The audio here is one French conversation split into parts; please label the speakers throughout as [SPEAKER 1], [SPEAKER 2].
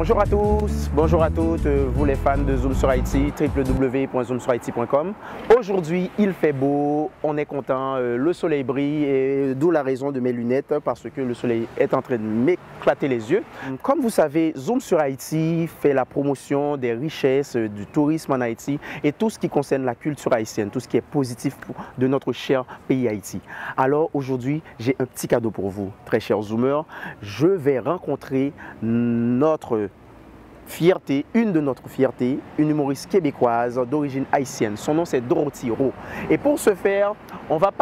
[SPEAKER 1] Bonjour à tous, bonjour à toutes, vous les fans de Zoom sur Haïti, www.zoomsurhaiti.com. Aujourd'hui, il fait beau, on est content, le soleil brille et d'où la raison de mes lunettes parce que le soleil est en train de m'éclater les yeux. Comme vous savez, Zoom sur Haïti fait la promotion des richesses du tourisme en Haïti et tout ce qui concerne la culture haïtienne, tout ce qui est positif de notre cher pays Haïti. Alors aujourd'hui, j'ai un petit cadeau pour vous, très chers Zoomers. Je vais rencontrer notre fierté, une de notre fierté, une humoriste québécoise d'origine haïtienne. Son nom c'est Dorothy Rowe. Et pour ce faire, on va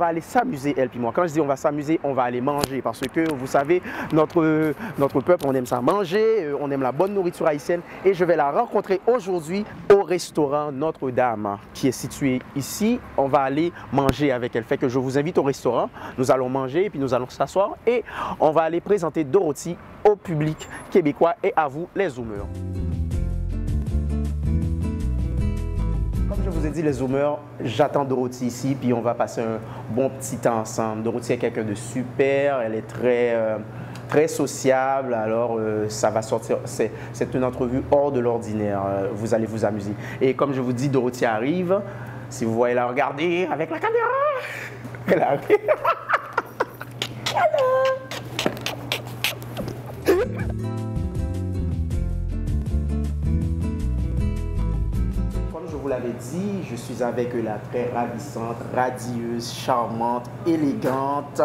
[SPEAKER 1] aller s'amuser, elle puis moi. Quand je dis on va s'amuser, on va aller manger parce que vous savez, notre peuple, on aime ça manger, on aime la bonne nourriture haïtienne et je vais la rencontrer aujourd'hui au restaurant Notre-Dame qui est situé ici. On va aller manger avec elle. Fait que je vous invite au restaurant, nous allons manger et puis nous allons s'asseoir et on va aller présenter Dorothy au public québécois et à vous les Zoomers. Comme je vous ai dit les Zoomers, j'attends Dorothy ici puis on va passer un bon petit temps ensemble. Dorothy est quelqu'un de super, elle est très sociable, alors ça va sortir, c'est une entrevue hors de l'ordinaire, vous allez vous amuser. Et comme je vous dis, Dorothy arrive, si vous voyez la regarder avec la caméra, elle arrive. Comme je vous l'avais dit, je suis avec la très ravissante, radieuse, charmante, élégante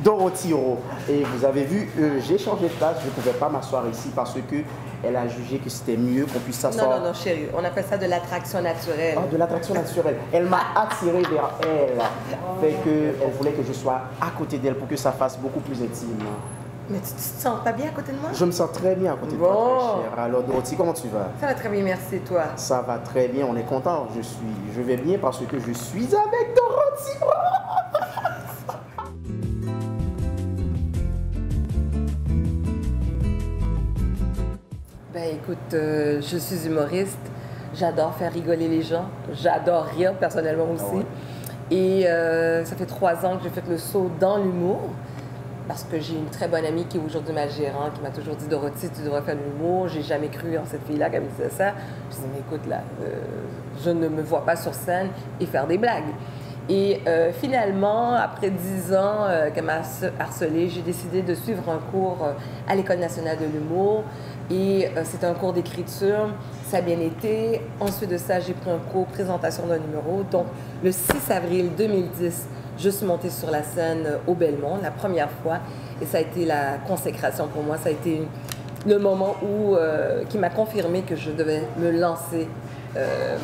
[SPEAKER 1] Dorothy Rowe. Et vous avez vu, j'ai changé de place, je ne pouvais pas m'asseoir ici parce qu'elle a jugé que c'était mieux qu'on puisse s'asseoir.
[SPEAKER 2] Non, chérie, on appelle ça de l'attraction naturelle.
[SPEAKER 1] Ah, de l'attraction naturelle. Elle m'a attiré vers elle. Fait qu'elle voulait que je sois à côté d'elle pour que ça fasse beaucoup plus intime.
[SPEAKER 2] Mais tu te sens pas bien à côté de moi?
[SPEAKER 1] Je me sens très bien à côté de toi, très chère. Alors Dorothy, comment tu vas?
[SPEAKER 2] Ça va très bien, merci, toi.
[SPEAKER 1] Ça va très bien, on est content. Je vais bien parce que je suis avec Dorothy.
[SPEAKER 2] Ben écoute, je suis humoriste, j'adore faire rigoler les gens, j'adore rire personnellement aussi. Ah ouais. Et ça fait 3 ans que j'ai fait le saut dans l'humour parce que j'ai une très bonne amie qui est aujourd'hui ma gérante, qui m'a toujours dit « Dorothy, tu devrais faire de l'humour ». J'ai jamais cru en cette fille-là qu'elle me disait ça. Je me dis « Mais écoute là, je ne me vois pas sur scène et faire des blagues ». Et finalement, après 10 ans qu'elle m'a harcelée, j'ai décidé de suivre un cours à l'École nationale de l'humour. Et c'était un cours d'écriture, ça a bien été. Ensuite de ça, j'ai pris un cours présentation d'un numéro. Donc, le 6 avril 2010, je suis montée sur la scène au Belmont, la première fois. Et ça a été la consécration pour moi. Ça a été le moment qui m'a confirmé que je devais me lancer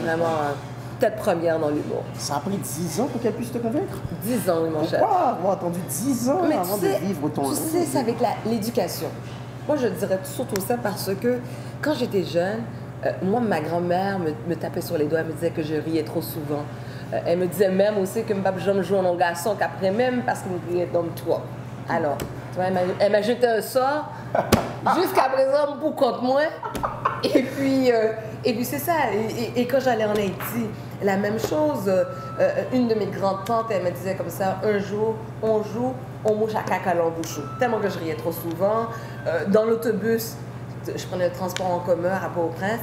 [SPEAKER 2] vraiment tête première dans l'humour.
[SPEAKER 1] Ça a pris 10 ans pour qu'elle puisse te convaincre?
[SPEAKER 2] 10 ans, oui, mon cher.
[SPEAKER 1] Pourquoi avoir attendu 10 ans avant de vivre ton...
[SPEAKER 2] Tu sais, c'est avec l'éducation. Moi, je dirais surtout ça parce que quand j'étais jeune, moi, ma grand-mère me tapait sur les doigts, elle me disait que je riais trop souvent. Elle me disait même aussi que je me jouais en garçon qu'après même parce qu'il me riait comme toi. Alors, tu vois, elle m'a jeté un sort jusqu'à présent pour contre moi. Et puis c'est ça. Et quand j'allais en Haïti, la même chose. Une de mes grandes tantes, elle me disait comme ça, un jour, on joue, on mouche à caca dans le bouchon. Tellement que je riais trop souvent. Dans l'autobus, je prenais le transport en commun à Port-au-Prince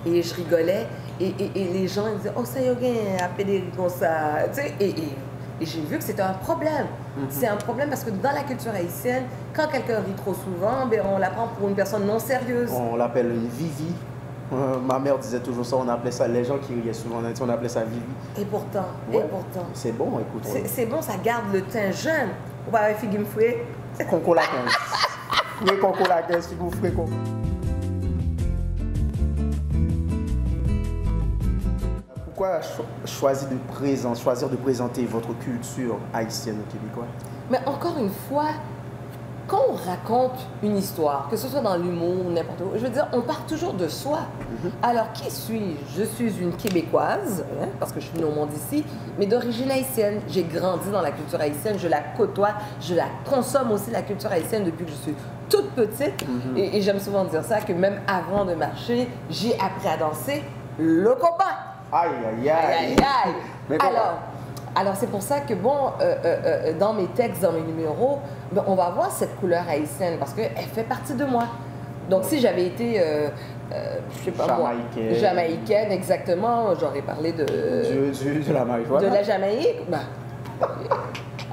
[SPEAKER 2] et je rigolais. Et les gens ils disaient « Oh, ça y est, à pédérer comme ça. » Tu sais, et j'ai vu que c'était un problème. C'est un problème parce que dans la culture haïtienne, quand quelqu'un rit trop souvent, ben, on la prend pour une personne non sérieuse.
[SPEAKER 1] On l'appelle une vivi. Ma mère disait toujours ça, on appelait ça, les gens qui riaient souvent, on appelait ça vivi.
[SPEAKER 2] Et pourtant,
[SPEAKER 1] c'est bon, écoute.
[SPEAKER 2] C'est bon, ça garde le teint jeune. On va avec figue fouet.
[SPEAKER 1] Conco la 15. Oui, conco la 15, figue fouet, conco. Pourquoi choisir de présenter votre culture haïtienne au Québécois?
[SPEAKER 2] Mais encore une fois, quand on raconte une histoire, que ce soit dans l'humour ou n'importe où, je veux dire, on part toujours de soi. Alors, qui suis-je? Je suis une Québécoise, hein, parce que je suis née au monde ici, mais d'origine haïtienne. J'ai grandi dans la culture haïtienne, je la côtoie, je la consomme aussi, la culture haïtienne, depuis que je suis toute petite. Et j'aime souvent dire ça, que même avant de marcher, j'ai appris à danser le copain.
[SPEAKER 1] Aïe, aïe, aïe.
[SPEAKER 2] Aïe, aïe, aïe. Alors, Alors, c'est pour ça que, bon, dans mes textes, dans mes numéros, ben, on va voir cette couleur haïtienne parce qu'elle fait partie de moi. Donc, si j'avais été, je sais pas
[SPEAKER 1] Jamaïcaine.
[SPEAKER 2] moi, jamaïcaine, exactement, j'aurais parlé de
[SPEAKER 1] la marijuana.
[SPEAKER 2] de la Jamaïque. Ben,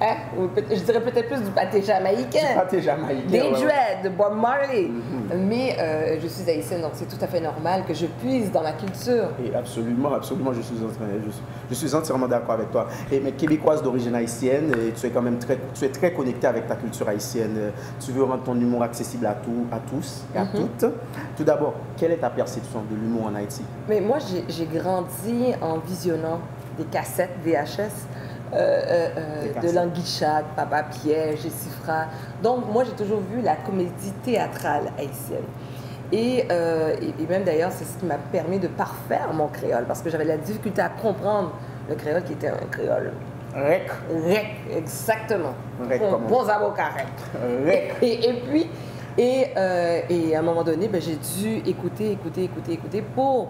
[SPEAKER 2] hein? Je dirais peut-être plus du pâté jamaïcain.
[SPEAKER 1] Du pâté jamaïcain.
[SPEAKER 2] Des
[SPEAKER 1] ouais,
[SPEAKER 2] dreads, de Bob Marley. Mais je suis haïtienne, donc c'est tout à fait normal que je puise dans ma culture.
[SPEAKER 1] Et absolument, je suis entièrement d'accord avec toi. Mais québécoise d'origine haïtienne, et tu es quand même très connectée avec ta culture haïtienne. Tu veux rendre ton humour accessible à tous et à toutes. Tout d'abord, quelle est ta perception de l'humour en Haïti?
[SPEAKER 2] Mais moi, j'ai grandi en visionnant des cassettes VHS. De Languichade, Papa Pierre, Jessifra. Donc, moi, j'ai toujours vu la comédie théâtrale haïtienne. Et même d'ailleurs, c'est ce qui m'a permis de parfaire mon créole, parce que j'avais la difficulté à comprendre le créole qui était un créole.
[SPEAKER 1] Rec.
[SPEAKER 2] Rec, exactement.
[SPEAKER 1] Rec,
[SPEAKER 2] bons avocats, rec.
[SPEAKER 1] Rec.
[SPEAKER 2] Et à un moment donné, ben, j'ai dû écouter pour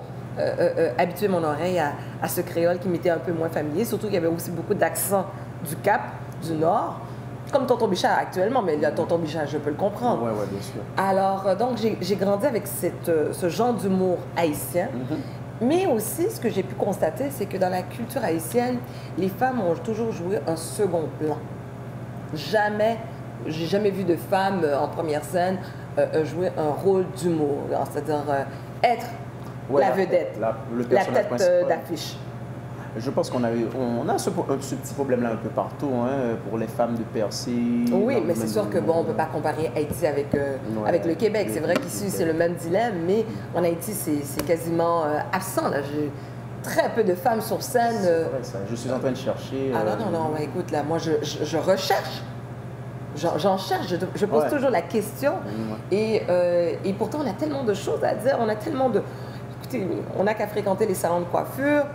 [SPEAKER 2] habituer mon oreille à ce créole qui m'était un peu moins familier. Surtout qu'il y avait aussi beaucoup d'accents du Cap, du Nord, comme Tonton Bichard actuellement, mais là, Tonton Bichard, je peux le comprendre.
[SPEAKER 1] Oui, bien sûr.
[SPEAKER 2] Alors, donc, j'ai grandi avec ce genre d'humour haïtien. Mais aussi, ce que j'ai pu constater, c'est que dans la culture haïtienne, les femmes ont toujours joué un second plan. J'ai jamais vu de femme en première scène jouer un rôle d'humour, c'est-à-dire être la vedette, la tête d'affiche.
[SPEAKER 1] Je pense qu'on a ce petit problème-là un peu partout, hein, pour les femmes de percer.
[SPEAKER 2] Oui, mais c'est sûr que bon, on ne peut pas comparer Haïti avec le Québec. C'est vrai qu'ici, c'est le même dilemme, mais en Haïti, c'est quasiment absent. Là. J'ai très peu de femmes sur scène.
[SPEAKER 1] C'est vrai, ça. Je suis en train de chercher.
[SPEAKER 2] Ah non, écoute, là, moi, je recherche. J'en cherche, je pose toujours la question. Et pourtant, on a tellement de choses à dire, on a tellement de... Écoutez, on n'a qu'à fréquenter les salons de coiffure.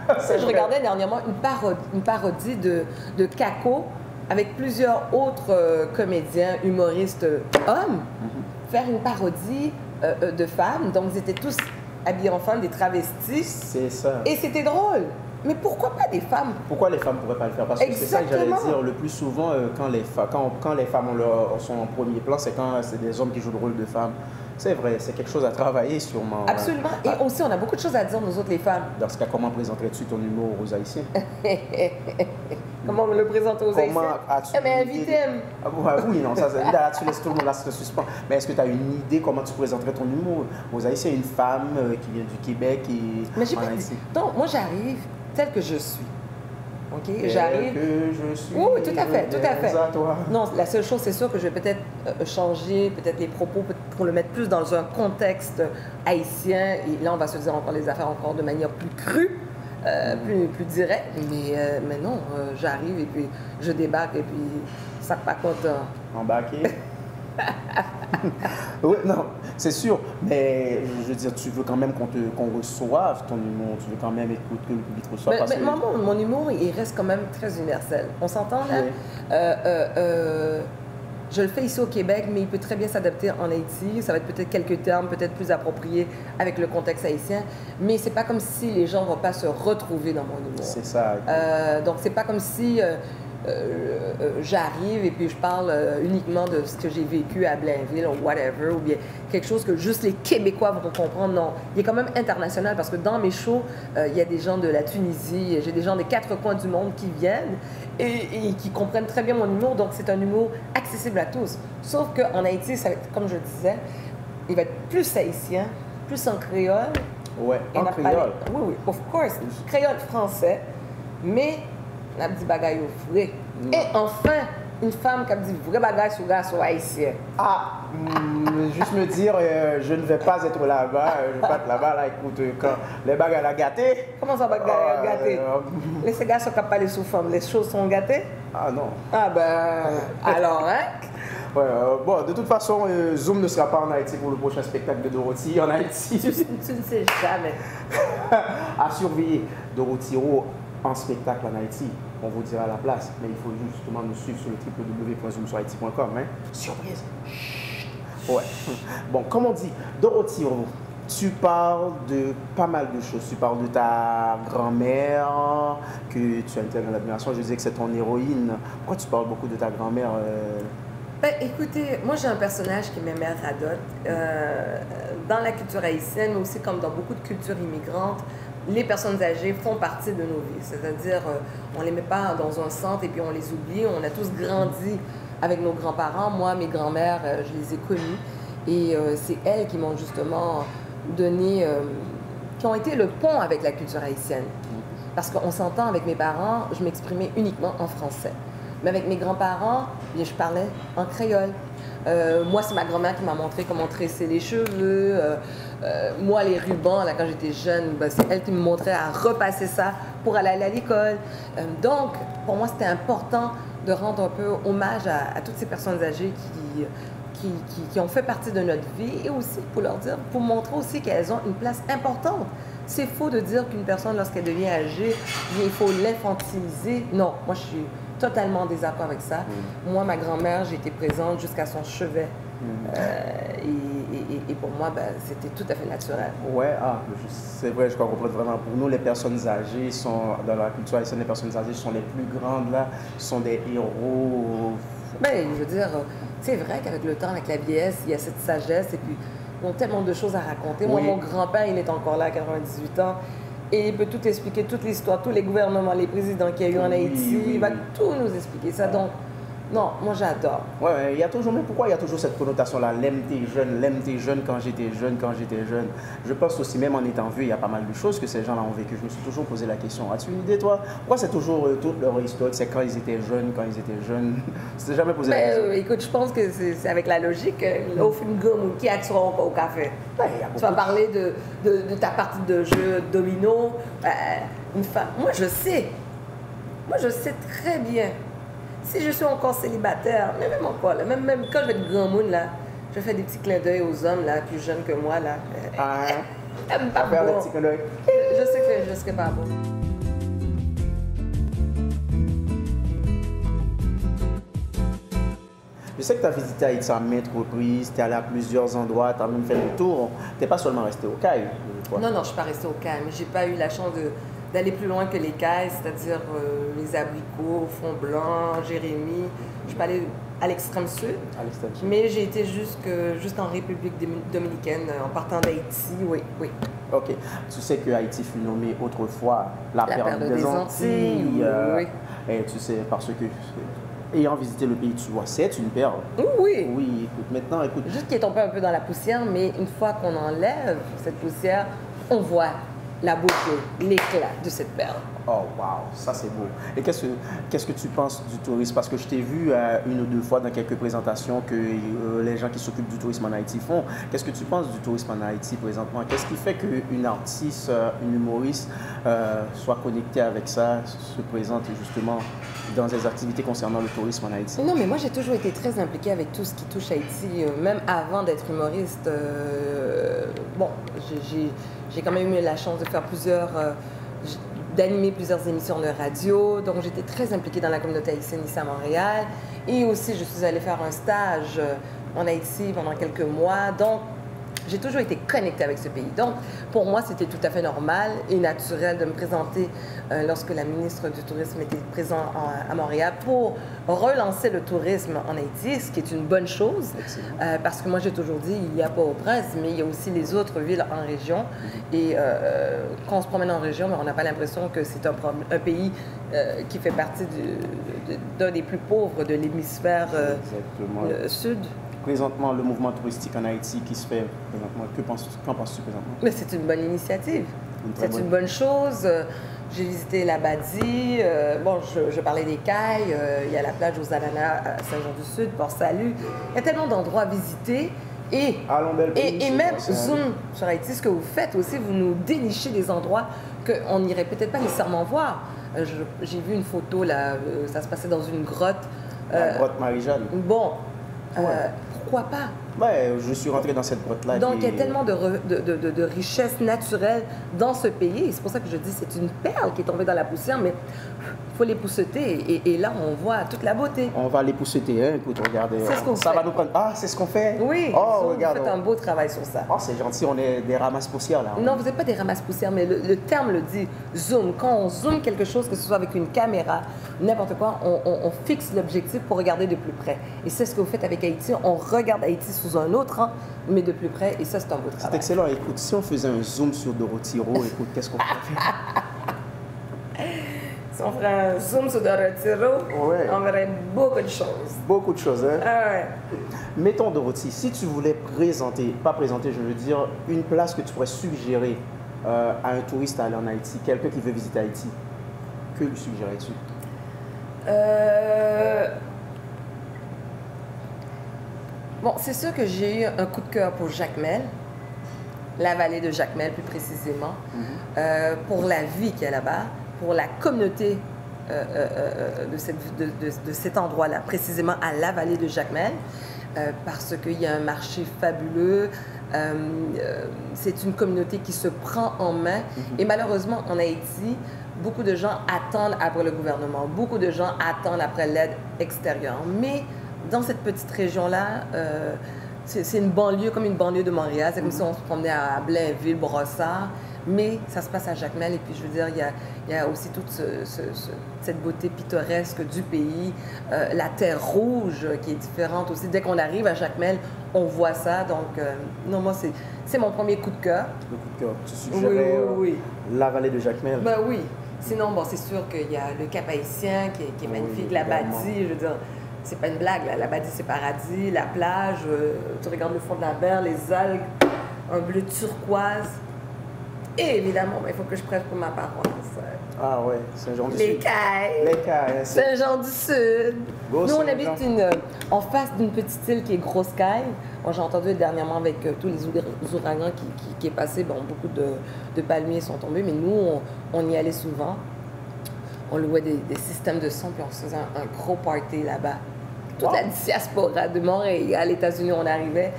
[SPEAKER 2] Je regardais dernièrement une parodie de Kako avec plusieurs autres comédiens, humoristes hommes, faire une parodie de femmes. Donc, ils étaient tous habillés en femmes, des travestis.
[SPEAKER 1] C'est ça.
[SPEAKER 2] Et c'était drôle. Mais pourquoi pas des femmes?
[SPEAKER 1] Pourquoi les femmes ne pourraient pas le faire? Parce que c'est ça que j'allais dire. Le plus souvent, quand les femmes sont en premier plan, c'est quand c'est des hommes qui jouent le rôle de femmes. C'est vrai, c'est quelque chose à travailler sûrement.
[SPEAKER 2] Absolument. Et aussi, on a beaucoup de choses à dire, nous autres, les femmes.
[SPEAKER 1] Dans ce cas, comment présenterais-tu ton humour aux Haïtiens?
[SPEAKER 2] Comment me le présenter aux Haïtiens? Mais invitez-moi.
[SPEAKER 1] Oui, non, ça, là, tu laisses tout le monde là, ça te suspend. Mais est-ce que tu as une idée comment tu présenterais ton humour aux Haïtiens? Une femme qui vient du Québec et
[SPEAKER 2] Mais j'ai pas dit. Donc, moi, j'arrive telle que je suis. OK? J'arrive.
[SPEAKER 1] Que je suis.
[SPEAKER 2] Oui, tout à fait, tout à fait.
[SPEAKER 1] À toi.
[SPEAKER 2] Non, la seule chose, c'est sûr que je vais peut-être changer, peut-être les propos, pour le mettre plus dans un contexte haïtien. Et là, on va se dire encore les affaires encore de manière plus crue, plus directe. Mais non, j'arrive et puis je débarque et puis ça pas content.
[SPEAKER 1] Embarqué. Oui, non, c'est sûr, mais je veux dire, tu veux quand même qu'on reçoive ton humour, tu veux quand même écouter que le public reçoive.
[SPEAKER 2] Mon humour, il reste quand même très universel. On s'entend là?
[SPEAKER 1] Oui.
[SPEAKER 2] Je le fais ici au Québec, mais il peut très bien s'adapter en Haïti. Ça va être peut-être quelques termes, peut-être plus appropriés avec le contexte haïtien, mais c'est pas comme si les gens ne vont pas se retrouver dans mon humour.
[SPEAKER 1] C'est ça.
[SPEAKER 2] Donc, c'est pas comme si... j'arrive et puis je parle uniquement de ce que j'ai vécu à Blainville ou whatever, ou bien quelque chose que juste les Québécois vont comprendre. Non, il est quand même international parce que dans mes shows, il y a des gens de la Tunisie, j'ai des gens des 4 coins du monde qui viennent et qui comprennent très bien mon humour, donc c'est un humour accessible à tous. Sauf qu'en Haïti, ça va être, comme je disais, il va être plus haïtien, plus en créole.
[SPEAKER 1] Ouais, en créole.
[SPEAKER 2] Oui, of course. Créole français, mais on a dit bagaille au vrai. Et enfin, une femme qui a dit vrai bagaille sur gars sur haïtien.
[SPEAKER 1] Ah, juste me dire, je ne vais pas être là-bas, je ne vais pas être là-bas, là, écoute, quand les bagailles sont gâtées.
[SPEAKER 2] Comment ça, bagaille gâtée? Les gars sont capables de sous femmes, les choses sont gâtées?
[SPEAKER 1] Ah non.
[SPEAKER 2] Ah ben, alors, hein?
[SPEAKER 1] Ouais, bon, de toute façon, Zoom ne sera pas en Haïti pour le prochain spectacle de Dorothy en Haïti.
[SPEAKER 2] Tu ne sais jamais.
[SPEAKER 1] À surveiller Dorothy Rowe en spectacle en Haïti. On vous dira la place, mais il faut justement nous suivre sur le www.zoomsurhaiti.com. Hein? Surprise! Ouais. Bon, comme on dit, Dorothy Rowe, tu parles de pas mal de choses. Tu parles de ta grand-mère, que que tu as une telle grande admiration. Je disais que c'est ton héroïne. Pourquoi tu parles beaucoup de ta grand-mère?
[SPEAKER 2] Ben, écoutez, moi j'ai un personnage qui est ma mère Radotte. Dans la culture haïtienne, mais aussi comme dans beaucoup de cultures immigrantes, les personnes âgées font partie de nos vies. C'est-à-dire, on ne les met pas dans un centre et puis on les oublie. On a tous grandi avec nos grands-parents. Moi, mes grands-mères, je les ai connues. Et c'est elles qui m'ont justement donné, qui ont été le pont avec la culture haïtienne. Parce qu'on s'entend avec mes parents, je m'exprimais uniquement en français. Mais avec mes grands-parents, bien, je parlais en créole. Moi, c'est ma grand-mère qui m'a montré comment tresser les cheveux. Moi, les rubans, là, quand j'étais jeune, ben, c'est elle qui me montrait à repasser ça pour aller à l'école. Donc, pour moi, c'était important de rendre un peu hommage à toutes ces personnes âgées qui ont fait partie de notre vie et aussi pour leur dire, pour montrer aussi qu'elles ont une place importante. C'est faux de dire qu'une personne, lorsqu'elle devient âgée, il faut l'infantiliser. Non, moi, je suis totalement en désaccord avec ça. Moi, ma grand-mère, j'ai été présente jusqu'à son chevet. Et pour moi, ben, c'était tout à fait naturel.
[SPEAKER 1] Ouais, c'est vrai, je comprends vraiment. Pour nous, les personnes âgées sont, dans la culture haïtienne, les personnes âgées sont les plus grandes, là, sont des héros.
[SPEAKER 2] Ben, je veux dire, c'est vrai qu'avec le temps, avec la vieillesse, il y a cette sagesse et puis ils ont tellement de choses à raconter. Moi, mon grand-père, il est encore là à 98 ans. Et il peut tout expliquer, toute l'histoire, tous les gouvernements, les présidents qu'il y a eu en Haïti. Il va tout nous expliquer ça. Donc, non, moi j'adore.
[SPEAKER 1] Ouais, il y a toujours, mais pourquoi il y a toujours cette connotation-là? L'aime tes jeunes quand j'étais jeune. Je pense aussi, même en étant vieux, il y a pas mal de choses que ces gens-là ont vécu. Je me suis toujours posé la question. As-tu une idée, toi? Pourquoi c'est toujours toute leur histoire? C'est quand ils étaient jeunes, Tu t'es jamais posé la question?
[SPEAKER 2] Écoute, je pense que c'est avec la logique. Au film gomme, qui a-tu au café? Tu vas parler de ta partie de jeu domino. Une femme. Moi, je sais très bien. Si je suis encore célibataire, mais même encore, là, même quand je vais être grand monde, là, je fais des petits clins d'œil aux hommes là, plus jeunes que moi. Là. Pas bon. Je sais que je serai pas bon.
[SPEAKER 1] Je sais que tu as visité Haïti à maintes reprises, tu es allé à plusieurs endroits, tu as même fait le tour. Tu n'es pas seulement resté au CAI.
[SPEAKER 2] Non, je ne suis pas restée au CAI, mais je n'ai pas eu la chance d'aller plus loin que les cailles, c'est-à-dire les abricots, Font-Blanc, Jérémie. Je suis pas allée à l'extrême sud, mais j'ai été juste en République dominicaine, en partant d'Haïti, oui.
[SPEAKER 1] OK. Tu sais que Haïti fut nommée autrefois la perle des Antilles.
[SPEAKER 2] Oui.
[SPEAKER 1] Et tu sais, parce que, ayant visité le pays, tu vois, c'est une perle.
[SPEAKER 2] Oui.
[SPEAKER 1] Oui, écoute.
[SPEAKER 2] Juste qu'il est tombé un peu dans la poussière, mais une fois qu'on enlève cette poussière, on voit la beauté, l'éclat de cette perle.
[SPEAKER 1] Oh, wow, ça c'est beau. Et qu'est-ce que tu penses du tourisme? Parce que je t'ai vu une ou deux fois dans quelques présentations que les gens qui s'occupent du tourisme en Haïti font. Qu'est-ce que tu penses du tourisme en Haïti présentement? Qu'est-ce qui fait qu'une artiste, une humoriste soit connectée avec ça, se présente justement dans des activités concernant le tourisme en Haïti?
[SPEAKER 2] Non, mais moi j'ai toujours été très impliquée avec tout ce qui touche Haïti, même avant d'être humoriste. J'ai quand même eu la chance de faire d'animer plusieurs émissions de radio. Donc, j'étais très impliquée dans la communauté haïtienne ici à Montréal. Et aussi, je suis allée faire un stage en Haïti pendant quelques mois. Donc, j'ai toujours été connectée avec ce pays. Donc, pour moi, c'était tout à fait normal et naturel de me présenter lorsque la ministre du Tourisme était présente à Montréal pour relancer le tourisme en Haïti, ce qui est une bonne chose. Parce que moi, j'ai toujours dit, il y a Port-au-Prince, mais il y a aussi les autres villes en région. Et quand on se promène en région, on n'a pas l'impression que c'est un pays qui fait partie d'un des plus pauvres de l'hémisphère sud.
[SPEAKER 1] Présentement, le mouvement touristique en Haïti qui se fait présentement, qu'en penses-tu présentement?
[SPEAKER 2] Mais c'est une bonne initiative. C'est une bonne chose. J'ai visité l'Abadie. Je parlais des cailles. Il y a la plage aux Ananas à Saint-Jean-du-Sud, Port-Salut. Il y a tellement d'endroits à visiter. Et même Zoom sur Haïti, ce que vous faites aussi, vous nous dénichez des endroits qu'on n'irait peut-être pas nécessairement voir. J'ai vu une photo, là, ça se passait dans une grotte.
[SPEAKER 1] La grotte Marie-Jeanne.
[SPEAKER 2] Bon. Pourquoi pas?
[SPEAKER 1] Ouais, je suis rentré dans cette grotte-là.
[SPEAKER 2] Donc, il y a tellement de richesses naturelles dans ce pays. C'est pour ça que je dis que c'est une perle qui est tombée dans la poussière, mais il faut l'épousseter. Et là, on voit toute la beauté.
[SPEAKER 1] On va l'épousseter, hein? Écoute, regardez.
[SPEAKER 2] C'est ce qu'on
[SPEAKER 1] ça
[SPEAKER 2] fait.
[SPEAKER 1] va nous prendre. Ah, c'est ce qu'on fait?
[SPEAKER 2] Oui,
[SPEAKER 1] oh,
[SPEAKER 2] vous
[SPEAKER 1] regarde.
[SPEAKER 2] faites un beau travail sur ça.
[SPEAKER 1] Oh, c'est gentil, on est des ramasses-poussières là.
[SPEAKER 2] Non, vous n'êtes pas des ramasses-poussières, mais le terme le dit, zoom. Quand on zoome quelque chose, que ce soit avec une caméra, n'importe quoi, on fixe l'objectif pour regarder de plus près. Et c'est ce que vous faites avec Haïti. On regarde Haïti sous un autre angle, mais de plus près, et ça, c'est un beau travail.
[SPEAKER 1] C'est excellent. Écoute, si on faisait un zoom sur Dorothy Rowe, écoute, qu'est-ce qu'on pourrait faire?
[SPEAKER 2] Si on ferait un zoom sur Dorothy Rowe,
[SPEAKER 1] Ouais.
[SPEAKER 2] on verrait beaucoup de choses.
[SPEAKER 1] Beaucoup de choses, hein?
[SPEAKER 2] Ah ouais.
[SPEAKER 1] Mettons, Dorothy, si tu voulais présenter, pas présenter, je veux dire, une place que tu pourrais suggérer à un touriste à aller en Haïti, quelqu'un qui veut visiter Haïti, que lui suggérerais-tu?
[SPEAKER 2] Bon, c'est sûr que j'ai eu un coup de cœur pour Jacmel, la vallée de Jacmel plus précisément, pour la vie qu'il y a là-bas, pour la communauté de cet endroit-là, précisément à la vallée de Jacmel, parce qu'il y a un marché fabuleux. C'est une communauté qui se prend en main. Et malheureusement, en Haïti, beaucoup de gens attendent après le gouvernement, beaucoup de gens attendent après l'aide extérieure. Mais dans cette petite région-là, c'est une banlieue, comme une banlieue de Montréal. C'est comme si on se promenait à Blainville, Brossard. Mais ça se passe à Jacmel. Et puis, je veux dire, il y a aussi toute cette beauté pittoresque du pays. La terre rouge qui est différente aussi. Dès qu'on arrive à Jacmel, on voit ça. Donc, non, moi, c'est mon premier coup de cœur.
[SPEAKER 1] Le coup de cœur. Tu suggérais
[SPEAKER 2] Oui.
[SPEAKER 1] la vallée de Jacmel?
[SPEAKER 2] Ben oui. Sinon, bon, c'est sûr qu'il y a le Cap Haïtien qui est magnifique.
[SPEAKER 1] Oui,
[SPEAKER 2] La
[SPEAKER 1] également.
[SPEAKER 2] Badie, je veux dire, c'est pas une blague. Là. La Badie, c'est paradis. La plage, tu regardes le fond de la mer, les algues, un bleu turquoise. Et évidemment, il faut que je prêche pour ma paroisse.
[SPEAKER 1] Ah ouais, Saint-Jean-du-Sud.
[SPEAKER 2] Les Cailles.
[SPEAKER 1] Les Cailles.
[SPEAKER 2] Saint-Jean-du-Sud.
[SPEAKER 1] Go,
[SPEAKER 2] Nous, on
[SPEAKER 1] Saint-Jean.
[SPEAKER 2] habite en face d'une petite île qui est Grosse-Caille. Moi, j'ai entendu dernièrement avec tous les ouragans qui est passé, bon, beaucoup de palmiers sont tombés, mais nous, on y allait souvent. On louait des systèmes de son, puis on se faisait un gros party là-bas. Toute la diaspora de Montréal, États-Unis, on arrivait.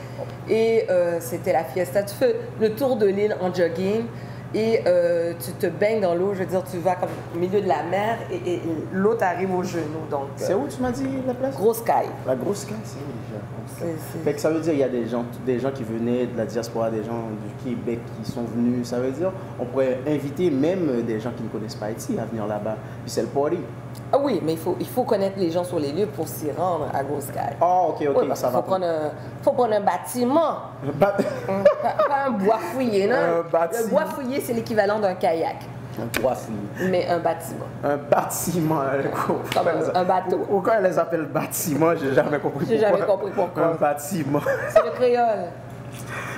[SPEAKER 2] Et c'était la fiesta. Tu fais le tour de l'île en jogging et tu te baignes dans l'eau. Je veux dire, tu vas comme au milieu de la mer et l'eau t'arrive aux genoux. Donc,
[SPEAKER 1] C'est où tu m'as dit la place?
[SPEAKER 2] Grosse-Caille.
[SPEAKER 1] La grosse caille, c'est où déjà?
[SPEAKER 2] C'est-
[SPEAKER 1] Fait que ça veut dire qu'il y a des gens qui venaient de la diaspora, des gens du Québec qui sont venus. Ça veut dire on pourrait inviter même des gens qui ne connaissent pas Haïti à venir là-bas. Puis c'est le party.
[SPEAKER 2] Ah oui, mais il faut connaître les gens sur les lieux pour s'y rendre à Grosse-Caille.
[SPEAKER 1] Ah, ok,
[SPEAKER 2] Oui, parce
[SPEAKER 1] ça
[SPEAKER 2] qu'il
[SPEAKER 1] va.
[SPEAKER 2] faut prendre un bâtiment,
[SPEAKER 1] Ba-
[SPEAKER 2] pas un bois fouillé, non?
[SPEAKER 1] Un bâtiment.
[SPEAKER 2] Le bois fouillé, c'est l'équivalent d'un kayak,
[SPEAKER 1] Un bois fouillé.
[SPEAKER 2] mais un bâtiment.
[SPEAKER 1] Un bâtiment.
[SPEAKER 2] Comme un bateau.
[SPEAKER 1] Pourquoi elle les appelle bâtiment? J'ai jamais compris
[SPEAKER 2] J'ai jamais compris pourquoi.
[SPEAKER 1] Un bâtiment.
[SPEAKER 2] C'est le créole.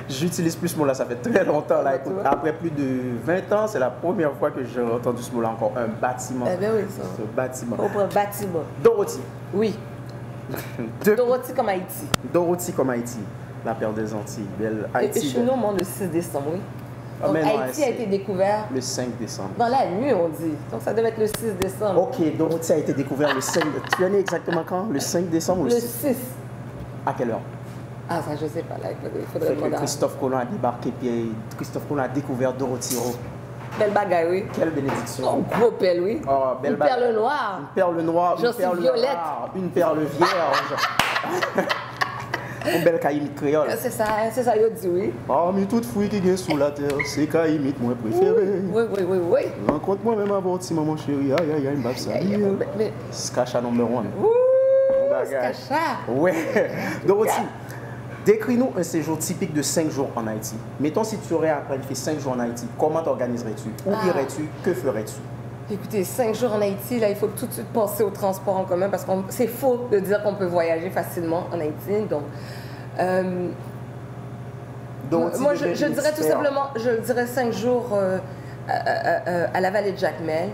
[SPEAKER 1] J'utilise plus ce mot-là, ça fait très longtemps. Là. Écoute,
[SPEAKER 2] Tu vois?
[SPEAKER 1] après plus de 20 ans, c'est la première fois que j'ai entendu ce mot-là encore. Un bâtiment.
[SPEAKER 2] Eh bien oui, ça.
[SPEAKER 1] Ce bâtiment.
[SPEAKER 2] Faut prendre bâtiment.
[SPEAKER 1] Dorothy.
[SPEAKER 2] Oui. Dorothy comme Haïti.
[SPEAKER 1] Dorothy comme Haïti. La perle des Antilles. Belle
[SPEAKER 2] Et
[SPEAKER 1] Haïti.
[SPEAKER 2] je suis née au monde le 6 décembre, oui.
[SPEAKER 1] Ah,
[SPEAKER 2] Donc
[SPEAKER 1] mais non,
[SPEAKER 2] Haïti a
[SPEAKER 1] c'est
[SPEAKER 2] été découvert
[SPEAKER 1] le 5 décembre.
[SPEAKER 2] dans la nuit, on dit. Donc ça devait être le 6 décembre.
[SPEAKER 1] Ok, Dorothy a été découvert le 5. Tu es né exactement quand? Le 5 décembre ou
[SPEAKER 2] Le
[SPEAKER 1] le 6?
[SPEAKER 2] 6.
[SPEAKER 1] À quelle heure?
[SPEAKER 2] Ah, ça, je sais pas. Là, il faudrait
[SPEAKER 1] Fait que
[SPEAKER 2] demander.
[SPEAKER 1] Christophe Colomb a débarqué, puis Christophe Colomb a découvert Dorothy Rowe.
[SPEAKER 2] Belle bagaille, oui.
[SPEAKER 1] Quelle bénédiction.
[SPEAKER 2] Oh, gros pelle, oui.
[SPEAKER 1] Oh, belle
[SPEAKER 2] Une
[SPEAKER 1] bague.
[SPEAKER 2] perle noire.
[SPEAKER 1] Une perle noire,
[SPEAKER 2] J'en
[SPEAKER 1] une
[SPEAKER 2] suis
[SPEAKER 1] perle
[SPEAKER 2] violette.
[SPEAKER 1] rare, une perle vierge. Une belle caïmite créole.
[SPEAKER 2] C'est ça, yo dit, oui.
[SPEAKER 1] Parmi toutes fouilles qui viennent sous la terre, c'est caïmite moi préféré.
[SPEAKER 2] Oui.
[SPEAKER 1] Rencontre-moi même avant petit maman chérie, aïe aïe aïe, m'bap ça.
[SPEAKER 2] Mais,
[SPEAKER 1] Skacha number one.
[SPEAKER 2] ouh,
[SPEAKER 1] Bagage.
[SPEAKER 2] c'est cacha.
[SPEAKER 1] Ouais. Dorothy, décris-nous un séjour typique de 5 jours en Haïti. Mettons si tu aurais à planifier 5 jours en Haïti, comment t'organiserais-tu? Où
[SPEAKER 2] Ah.
[SPEAKER 1] irais-tu? Que ferais-tu?
[SPEAKER 2] Écoutez, 5 jours en Haïti, là, il faut tout de suite penser au transport en commun parce que c'est faux de dire qu'on peut voyager facilement en Haïti. Donc,
[SPEAKER 1] Dorothy
[SPEAKER 2] moi,
[SPEAKER 1] devient
[SPEAKER 2] je
[SPEAKER 1] une
[SPEAKER 2] dirais tout
[SPEAKER 1] expert.
[SPEAKER 2] simplement, je dirais 5 jours à la vallée de Jacmel.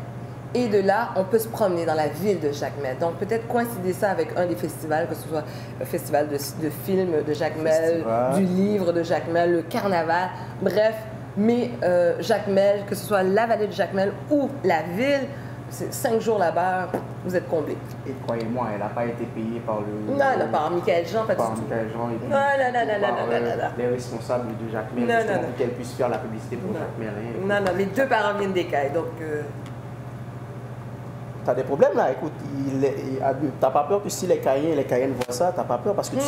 [SPEAKER 2] Et de là, on peut se promener dans la ville de Jacmel. Donc, peut-être coïncider ça avec un des festivals, que ce soit le festival de films de Jacmel,
[SPEAKER 1] Festival.
[SPEAKER 2] du livre de Jacmel, le carnaval, bref. Mais Jacmel, que ce soit la vallée de Jacmel ou la ville, c'est 5 jours là-bas, vous êtes comblés.
[SPEAKER 1] Et croyez-moi, elle n'a pas été payée par le...
[SPEAKER 2] Non, par Michael Jean, pas du tout.
[SPEAKER 1] Michael Jean et puis
[SPEAKER 2] Non.
[SPEAKER 1] les responsables de Jacques Mel, justement, pour qu'elle puisse faire la publicité pour Jacques Mel.
[SPEAKER 2] Non, mes 2 parents viennent des Cailles, donc...
[SPEAKER 1] T'as des problèmes là, écoute, t'as pas peur que si les Cayennes voient ça, t'as pas peur parce que tu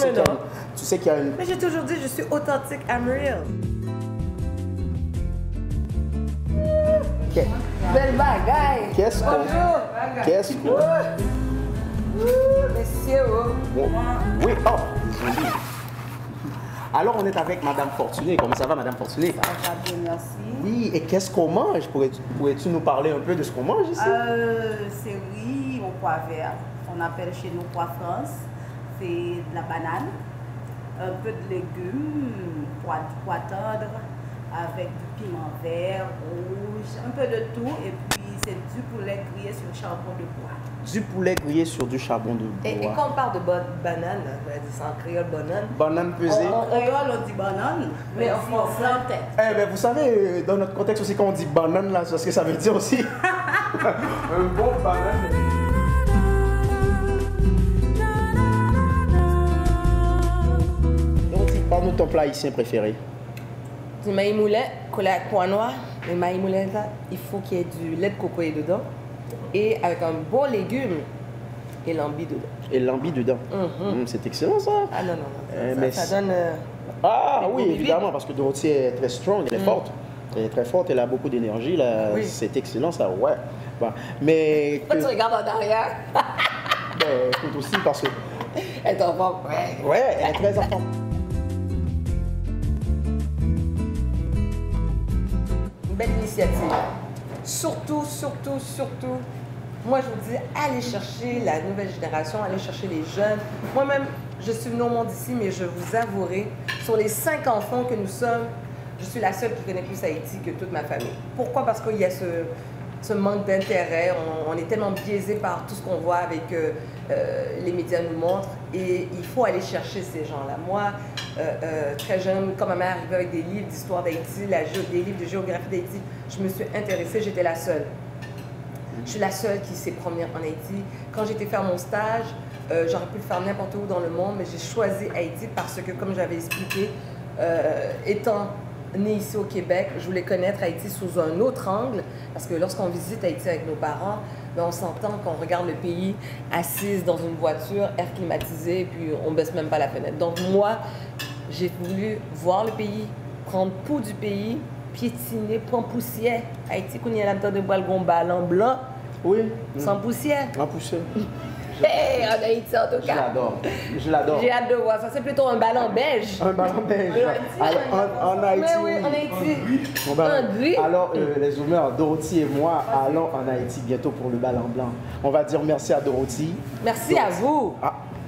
[SPEAKER 1] sais qu'il y a une...
[SPEAKER 2] Mais j'ai toujours dit, je suis authentique, I'm real. Belle bagaille.
[SPEAKER 1] Qu'est-ce qu'on...
[SPEAKER 2] Messieurs,
[SPEAKER 1] Oui, oh, désolé. Alors on est avec Madame Fortuné. Comment ça va, Madame Fortuné?
[SPEAKER 3] Ça va bien, merci.
[SPEAKER 1] Oui, et qu'est-ce qu'on mange? Pourrais-tu nous parler un peu de ce qu'on mange ici?
[SPEAKER 3] C'est riz au pois vert. On appelle chez nous pois France. C'est de la banane, un peu de légumes, pois tendre, avec du piment vert, rouge, un peu de tout. Et puis c'est du poulet grillé sur le charbon de bois.
[SPEAKER 1] Du poulet grillé sur du charbon de bois.
[SPEAKER 2] Et quand on parle de banane, on va dire ça en créole, banane.
[SPEAKER 1] Banane pesée.
[SPEAKER 3] En créole, on dit banane, mais en français.
[SPEAKER 1] Eh bien, vous savez, dans notre contexte aussi, quand on dit banane, là, c'est ce que ça veut dire aussi. Un bon banane. Donc, parle-nous de ton plat haïtien préféré.
[SPEAKER 2] Du maïs moulet collé à pois noir. Le maïs moulet, là, il faut qu'il y ait du lait de cocoyer dedans. Et avec un bon légume et l'ambi dedans.
[SPEAKER 1] Et l'ambi dedans. C'est excellent ça.
[SPEAKER 2] Ah non. Ça donne...
[SPEAKER 1] Ah oui, évidemment, parce que Dorothy est très strong, elle est forte. Elle est très forte, elle a beaucoup d'énergie. Oui. C'est excellent ça, ouais. Bon. Mais...
[SPEAKER 2] Pourquoi tu regardes en arrière?
[SPEAKER 1] Ben, écoute aussi parce que...
[SPEAKER 2] Elle est en forme.
[SPEAKER 1] Ouais, elle est très en forme.
[SPEAKER 2] Une belle initiative. Surtout, moi je vous dis, allez chercher la nouvelle génération, allez chercher les jeunes. Moi-même, je suis venue au monde ici, mais je vous avouerai, sur les 5 enfants que nous sommes, je suis la seule qui connaît plus Haïti que toute ma famille. Pourquoi? Parce qu'il y a ce manque d'intérêt, on est tellement biaisé par tout ce qu'on voit avec les médias nous montrent, et il faut aller chercher ces gens-là. Moi, très jeune, quand ma mère arrivait avec des livres d'histoire d'Haïti, des livres de géographie d'Haïti, je me suis intéressée, j'étais la seule. Je suis la seule qui s'est promenée en Haïti. Quand j'étais faire mon stage, j'aurais pu le faire n'importe où dans le monde, mais j'ai choisi Haïti parce que, comme j'avais expliqué, étant née ici au Québec, je voulais connaître Haïti sous un autre angle, parce que lorsqu'on visite Haïti avec nos parents, ben on s'entend qu'on regarde le pays assise dans une voiture, air climatisé, puis on baisse même pas la fenêtre. Donc moi, j'ai voulu voir le pays, prendre pouls du pays, piétiner, prendre poussière. Haïti, qu'on y a là-dedans de boire le ballon blanc,
[SPEAKER 1] oui.
[SPEAKER 2] Sans poussière.
[SPEAKER 1] En poussière.
[SPEAKER 2] Hey, en Haïti, en tout cas.
[SPEAKER 1] Je l'adore.
[SPEAKER 2] J'ai hâte de voir ça. C'est plutôt un ballon beige.
[SPEAKER 1] Un ballon beige. En Haïti.
[SPEAKER 2] Mais oui, en Haïti.
[SPEAKER 1] Gris. Alors, les Zoomers, Dorothy et moi allons en Haïti bientôt pour le ballon blanc. On va dire merci à Dorothy.
[SPEAKER 2] Merci à vous.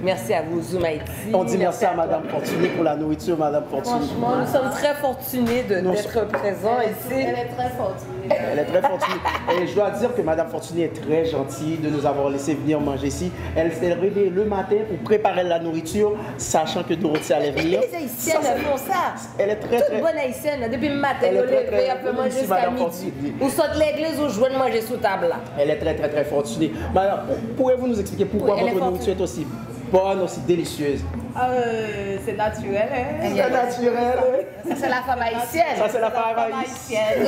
[SPEAKER 2] Merci à vous, Zoom Haïti.
[SPEAKER 1] On dit merci à Madame Fortuné pour la nourriture, Madame Fortuné.
[SPEAKER 2] Franchement, nous sommes très fortunés d'être présents ici.
[SPEAKER 3] Elle est très fortunée.
[SPEAKER 1] Elle est très fortunée. Et je dois dire que Madame Fortuné est très gentille de nous avoir laissé venir manger ici. Elle s'est réveillée le matin pour préparer la nourriture, sachant que Dorothy allait venir.
[SPEAKER 2] Les Haïtiennes font ça.
[SPEAKER 1] Elle est très,
[SPEAKER 2] toute bonne Haïtienne. Depuis le matin, elle est levée, elle peut manger jusqu'à midi. Ou saute l'église ou joindre manger sous table là.
[SPEAKER 1] Elle est très, très, très fortunée. Madame, pourriez-vous nous expliquer pourquoi votre nourriture est aussi bonne, aussi délicieuse?
[SPEAKER 3] C'est naturel, hein?
[SPEAKER 1] C'est naturel.
[SPEAKER 2] Ça, c'est la femme haïtienne.
[SPEAKER 1] Ça, c'est la femme haïtienne.